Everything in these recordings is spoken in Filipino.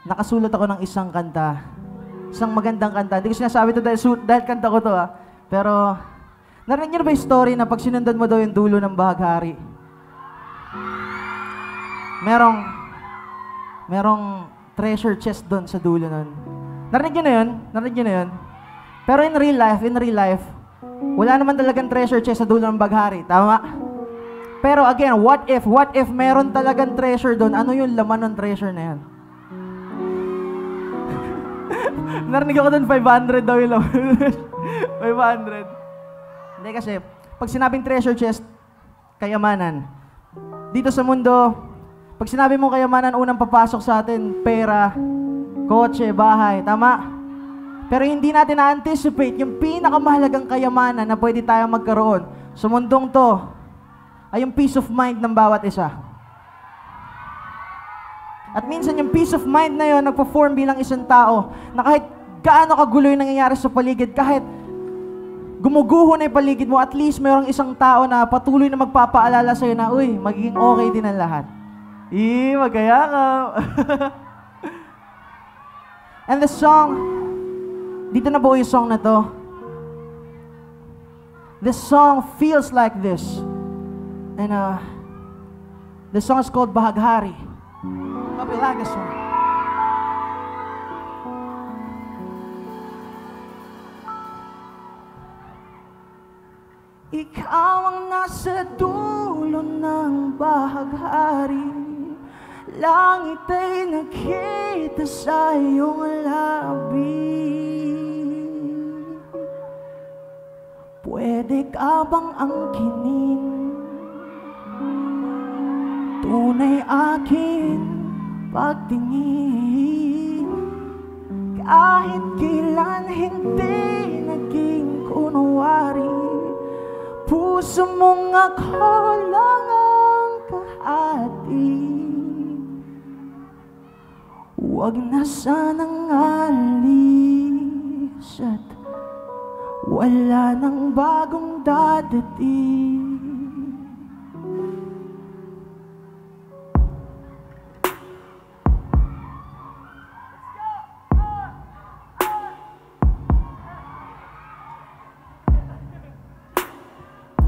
nakasulat ako ng isang kanta. Isang magandang kanta. Hindi ko sinasabi ito dahil kanta ko to Pero, narinig niyo na ba yung story na pag sinundan mo daw yung dulo ng bahaghari? Merong treasure chest doon sa dulo nun. Narinig niyo na yun? Narinig niyo na yun? Pero in real life, wala naman talagang treasure chest sa dulo ng bahaghari. Tama? Pero again, what if meron talagang treasure doon? Ano yung laman ng treasure na yan? Narinig ako doon, 500 daw yung laman. 500. Hindi kasi, pag sinabing treasure chest, kayamanan. Dito sa mundo, pag sinabi mong kayamanan, unang papasok sa atin, pera, kotse, bahay, tama? Pero hindi natin na-anticipate yung pinakamahalagang kayamanan na pwede tayong magkaroon sa mundong to ay yung peace of mind ng bawat isa. At minsan yung peace of mind na yun nagpo-form bilang isang tao na kahit gaano kagulo yung nangyayari sa paligid, kahit gumuguho na yung paligid mo, at least mayroong isang tao na patuloy na magpapaalala sa'yo na, uy, magiging okay din ang lahat. Magkaya ka. And the song, dito na buo yung song na to. This song feels like this. And the song is called Bahaghari. Kapilagas mo. Ikaw ang nasa dulo ng bahaghari, langit ay nakita sa iyong labi. Pwede ka bang angkinin? Tunay akin pagtingin. Kahit kailan hindi naging kunwari, puso mong ako lang ang kahati. Huwag na sanang alis at wala nang bagong dadating.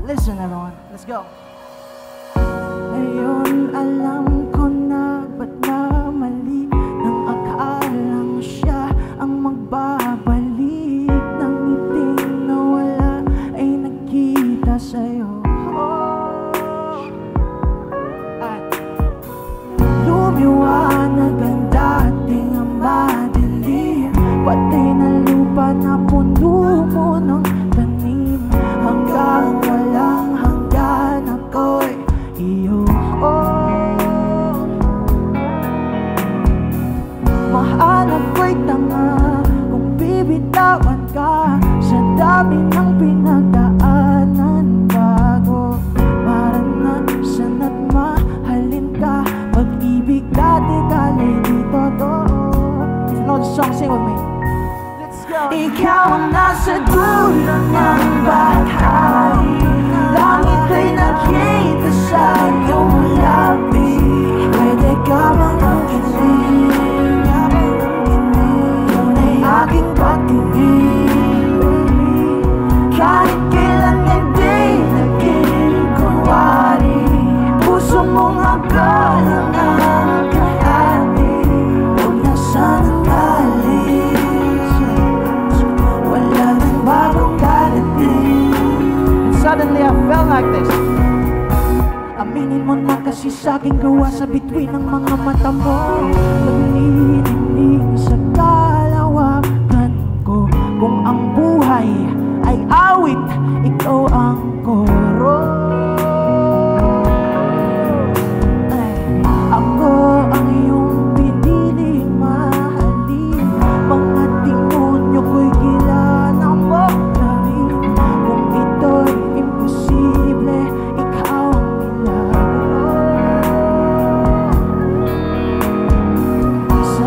Listen everyone, let's go. Ngayon alam ko na ba't na mali nang akalang siya ang magbabalik ng ngiting na wala ay nagkita sa'yo. At lumiwanag ang dating ang madilim, pati na lupa na puno mo ng tanim, hanggang walang hanggan ako'y iyo. Mahal ako'y tanga kung bibitawan ka sa dami ng pinagdaanan bago maranasan at mahalin ka. Pag-ibig dati kalay di totoo. If you know the song, sing with me. Let's go. Ikaw ang nasa dulo ng bahaghari, langit ay nakita sa iyong labi. Pwede ka bang angkinin? Tunay aking pagtingin. Kahit kailan hindi naging kunwari, puso mong ako lang ang kahati. Huwag na sanang alis, wala nang bagong darating. Suddenly I felt like this. Aminin mo na kasi sa'king gawa sa bituin ng mga mata mo. Naglilinig sa kalawakan ko. Kung ang buhay ay awit, ikaw ang koro. Ako ang iyong piniling mahalin, mga demonyo ko'y kilala mo na rin. Kung ito'y imposible, ikaw ang milagro. Sa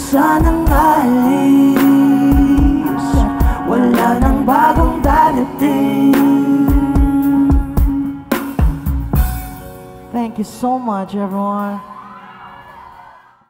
sanang alis, wala nang bagong dadating. Thank you so much, everyone.